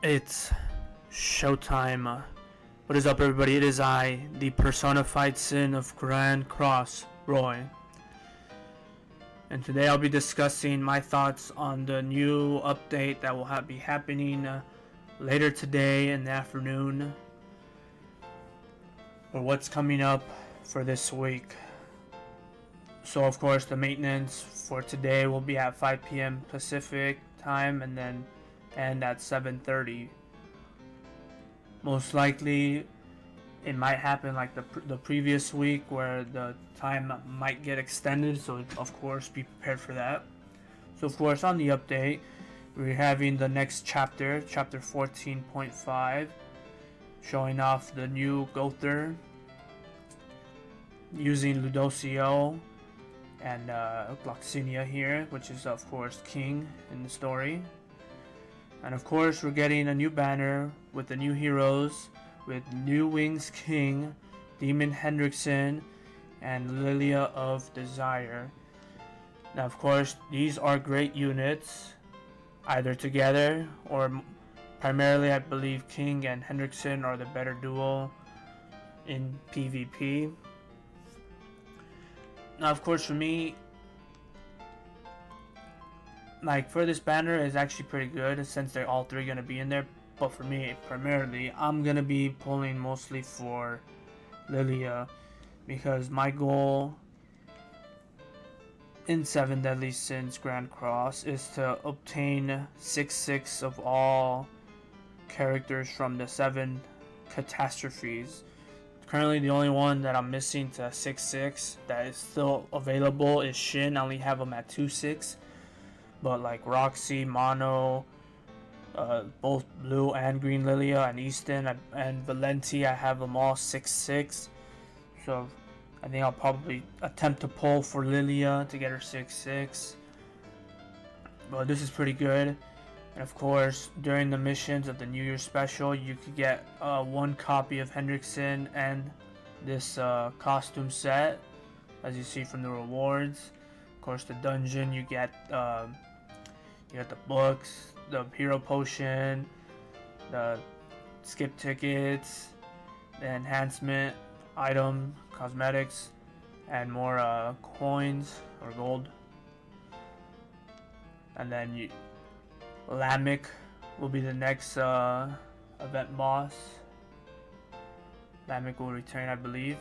It's showtime. What is up, everybody? It is I, the personified sin of Grand Cross, Roy. And today I'll be discussing my thoughts on the new update that will be happening later today in the afternoon. Or what's coming up for this week. So, of course, the maintenance for today will be at 5 p.m. Pacific time and then end at 7:30. Most likely it might happen like the previous week where the time might get extended, so of course be prepared for that. So of course on the update we're having the next chapter 14.5, showing off the new Gother using Ludocio and Gloxinia here, which is of course King in the story. And of course we're getting a new banner with the new heroes, with New Wings King, Demon Hendrickson, and Lilia of Desire. Now of course these are great units, either together or primarily I believe King and Hendrickson are the better duo in PvP. Now of course for me, like for this banner is actually pretty good since they're all three gonna be in there. But for me, primarily, I'm gonna be pulling mostly for Lilia because my goal in 7 Deadly Sins Grand Cross is to obtain 6/6 of all characters from the 7 catastrophes. Currently, the only one that I'm missing to 6/6 that is still available is Shin. I only have them at 2/6. But like Roxy, Mono, both Blue and Green Lilia, and Easton and Valenti, I have them all 6/6. So I think I'll probably attempt to pull for Lilia to get her 6/6. But this is pretty good. And of course, during the missions of the New Year special, you could get one copy of Hendrickson and this costume set, as you see from the rewards. Of course, the dungeon you get the books, the hero potion, the skip tickets, the enhancement item, cosmetics, and more coins or gold. And then Lamek will be the next event boss. Lamek will return, I believe.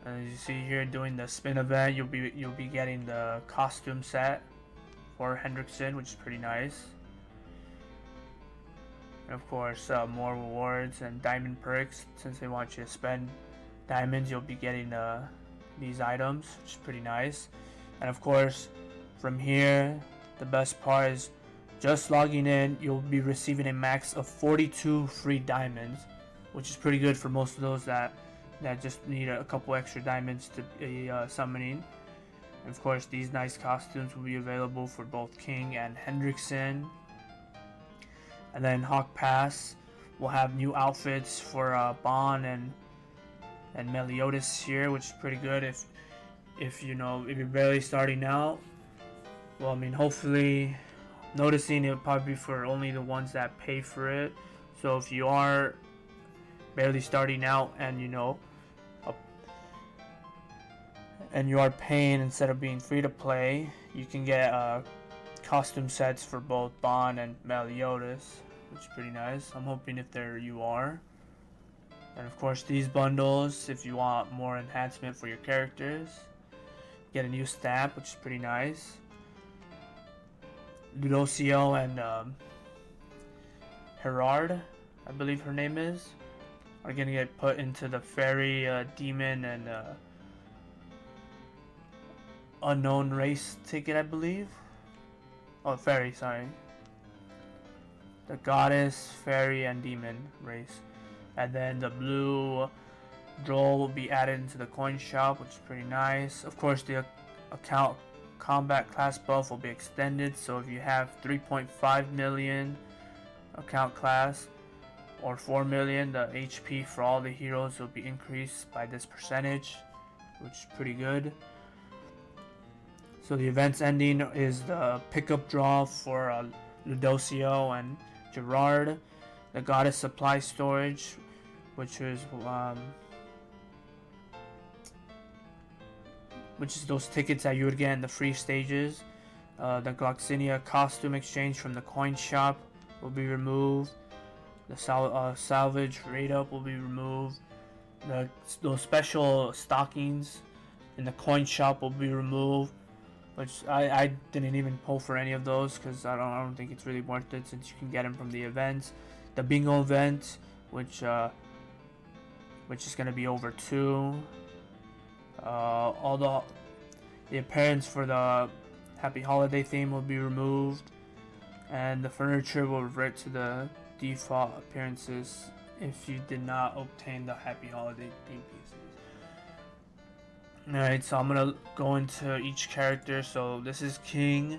And as you see here, doing the spin event, you'll be getting the costume set for Hendrickson, which is pretty nice. And of course, more rewards and diamond perks. Since they want you to spend diamonds, you'll be getting these items, which is pretty nice. And of course, from here, the best part is just logging in, you'll be receiving a max of 42 free diamonds, which is pretty good for most of those that just need a couple extra diamonds to be summoning. And of course, these nice costumes will be available for both King and Hendrickson. And then Hawk Pass will have new outfits for Bon and Meliodas here, which is pretty good if you're barely starting out. Well, I mean, hopefully, noticing it'll probably be for only the ones that pay for it. So if you are barely starting out and you are paying instead of being free to play, you can get costume sets for both Bon and Meliodas, which is pretty nice. I'm hoping if you are. And of course these bundles, if you want more enhancement for your characters, get a new stamp, which is pretty nice. Ludocio and Herard, I believe her name is, are gonna get put into the fairy, demon, and unknown race ticket, I believe. Oh, fairy, sorry. The goddess, fairy, and demon race. And then the blue droll will be added into the coin shop, which is pretty nice. Of course, the account combat class buff will be extended, so if you have 3.5 million account class or 4 million, the HP for all the heroes will be increased by this percentage, which is pretty good. So the event's ending is the pickup draw for Ludocio and Gerard, the Goddess Supply Storage, which is those tickets that you would get in the free stages. The Gloxinia Costume Exchange from the coin shop will be removed. The salvage rate up will be removed. Those special stockings in the coin shop will be removed, which I didn't even pull for any of those because I don't think it's really worth it since you can get them from the events. The bingo event, which is gonna be over 2. All the appearance for the Happy Holiday theme will be removed, and the furniture will revert to the default appearances if you did not obtain the Happy Holiday theme pieces. Alright, so I'm gonna go into each character. So this is King.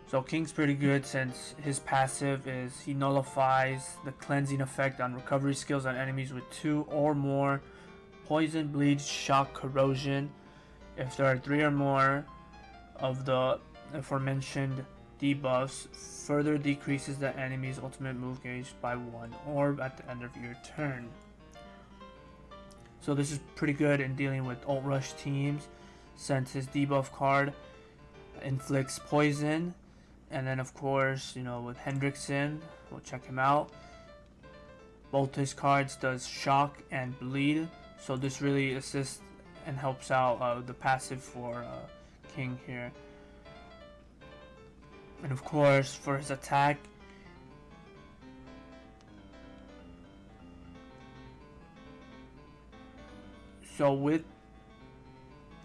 So King's pretty good since his passive is he nullifies the cleansing effect on recovery skills on enemies with 2 or more poison, bleed, shock, corrosion. If there are 3 or more of the aforementioned debuffs, further decreases the enemy's ultimate move gauge by 1 orb at the end of your turn. So this is pretty good in dealing with ult rush teams since his debuff card inflicts poison. And then of course, you know, with Hendrickson, we'll check him out. Both his cards does shock and bleed. So this really assists and helps out the passive for King here. And of course, for his attack, so with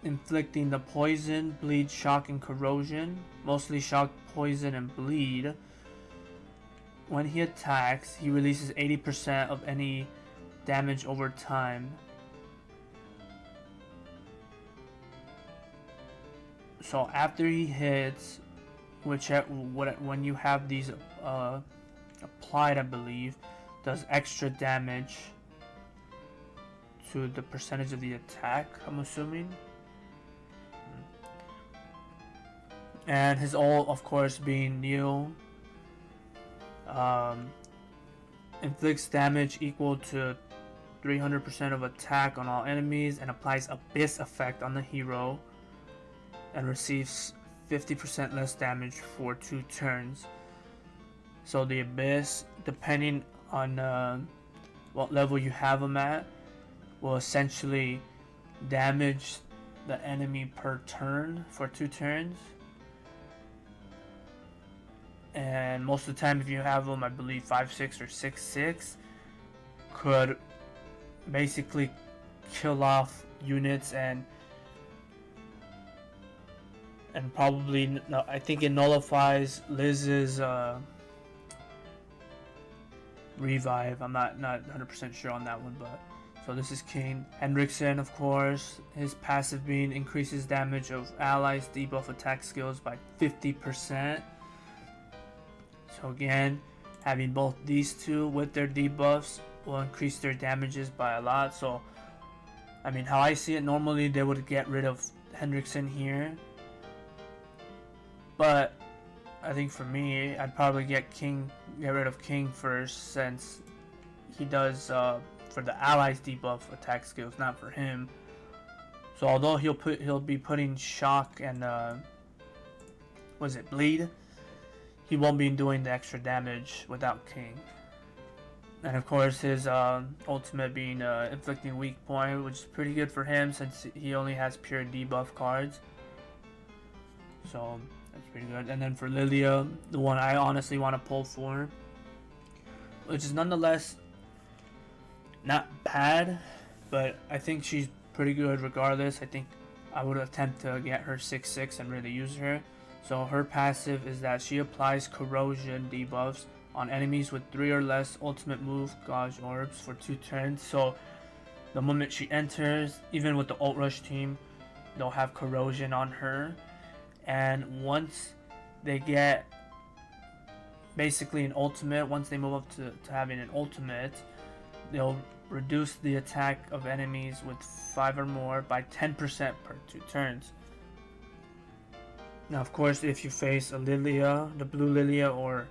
inflicting the poison, bleed, shock, and corrosion, mostly shock, poison, and bleed, when he attacks, he releases 80% of any damage over time. So after he hits, when you have these applied, I believe, does extra damage to the percentage of the attack, I'm assuming. And his ult, of course, being new, inflicts damage equal to 300% of attack on all enemies and applies Abyss effect on the hero and receives 50% less damage for 2 turns. So the Abyss, depending on what level you have him at, will essentially damage the enemy per turn for 2 turns. And most of the time, if you have them, I believe 5/6 or 6/6, could basically kill off units and probably, no, I think it nullifies Liz's revive. I'm not 100% sure on that one, but so this is Kane Henriksen, of course. His passive being increases damage of allies debuff attack skills by 50%. So again, having both these two with their debuffs will increase their damages by a lot. So, I mean, how I see it, normally they would get rid of Hendrickson here. But I think for me, I'd probably get rid of King first, since he does for the allies debuff attack skills, not for him. So although he'll be putting shock and bleed, he won't be doing the extra damage without King. And of course his ultimate being inflicting weak point, which is pretty good for him since he only has pure debuff cards. So that's pretty good. And then for Lilia, the one I honestly want to pull for, which is nonetheless not bad, but I think she's pretty good regardless. I think I would attempt to get her 6/6 and really use her. So her passive is that she applies corrosion debuffs on enemies with 3 or less ultimate move gauge orbs for 2 turns. So the moment she enters, even with the ult rush team, they'll have corrosion on her. And once they get basically an ultimate, once they move up to having an ultimate, they'll reduce the attack of enemies with 5 or more by 10% per 2 turns. Now of course, if you face a Lilia, the blue Lilia, or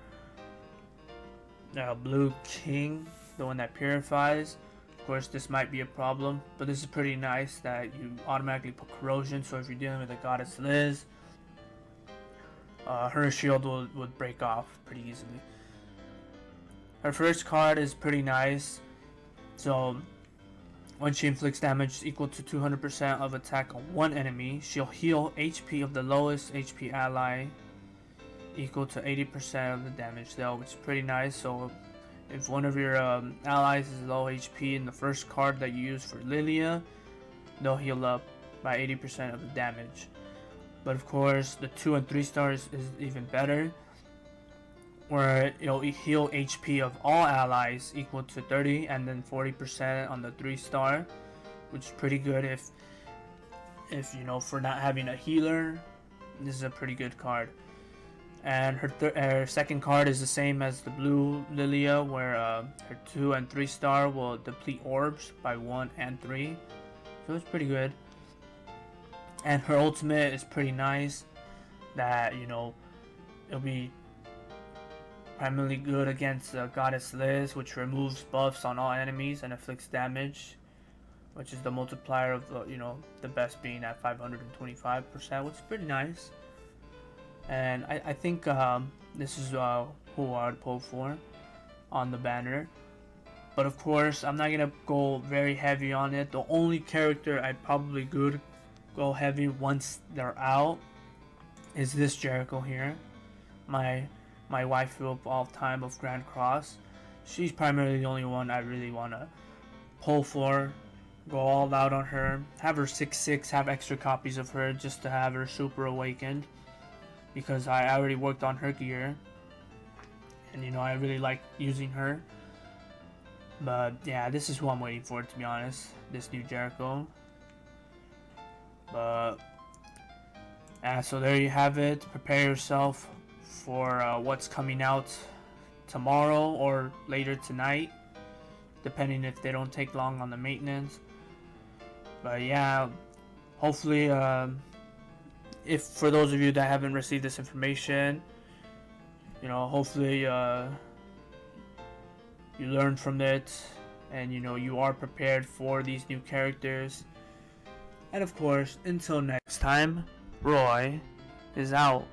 blue king, the one that purifies. Of course, this might be a problem, but this is pretty nice that you automatically put corrosion, so if you're dealing with a goddess Liz, her shield would break off pretty easily. Her first card is pretty nice, so when she inflicts damage equal to 200% of attack on one enemy, she'll heal HP of the lowest HP ally equal to 80% of the damage dealt, which is pretty nice. So if one of your allies is low HP in the first card that you use for Lilia, they'll heal up by 80% of the damage. But of course, the 2 and 3 stars is even better, where it'll heal HP of all allies equal to 30 and then 40% on the 3 star, which is pretty good if you know, for not having a healer. This is a pretty good card. And her second card is the same as the blue Lilia, where her 2 and 3 star will deplete orbs by 1 and 3, so it's pretty good. And her ultimate is pretty nice, that, you know, it'll be primarily good against Goddess Liz, which removes buffs on all enemies and inflicts damage, which is the multiplier of you know, the best being at 525%, which is pretty nice. And I think this is who I would pull for on the banner. But of course, I'm not gonna go very heavy on it. The only character I'd probably go heavy once they're out is this Jericho here, my waifu of all time of Grand Cross. She's primarily the only one I really want to pull for, go all out on her, have her 6/6, have extra copies of her just to have her super awakened, because I already worked on her gear and, you know, I really like using her. But yeah, this is who I'm waiting for, to be honest, this new Jericho. But yeah, so there you have it. Prepare yourself for what's coming out tomorrow or later tonight, depending if they don't take long on the maintenance. But yeah, hopefully if for those of you that haven't received this information, you know, hopefully you learn from it, and, you know, you are prepared for these new characters. And of course, until next time, Roy is out.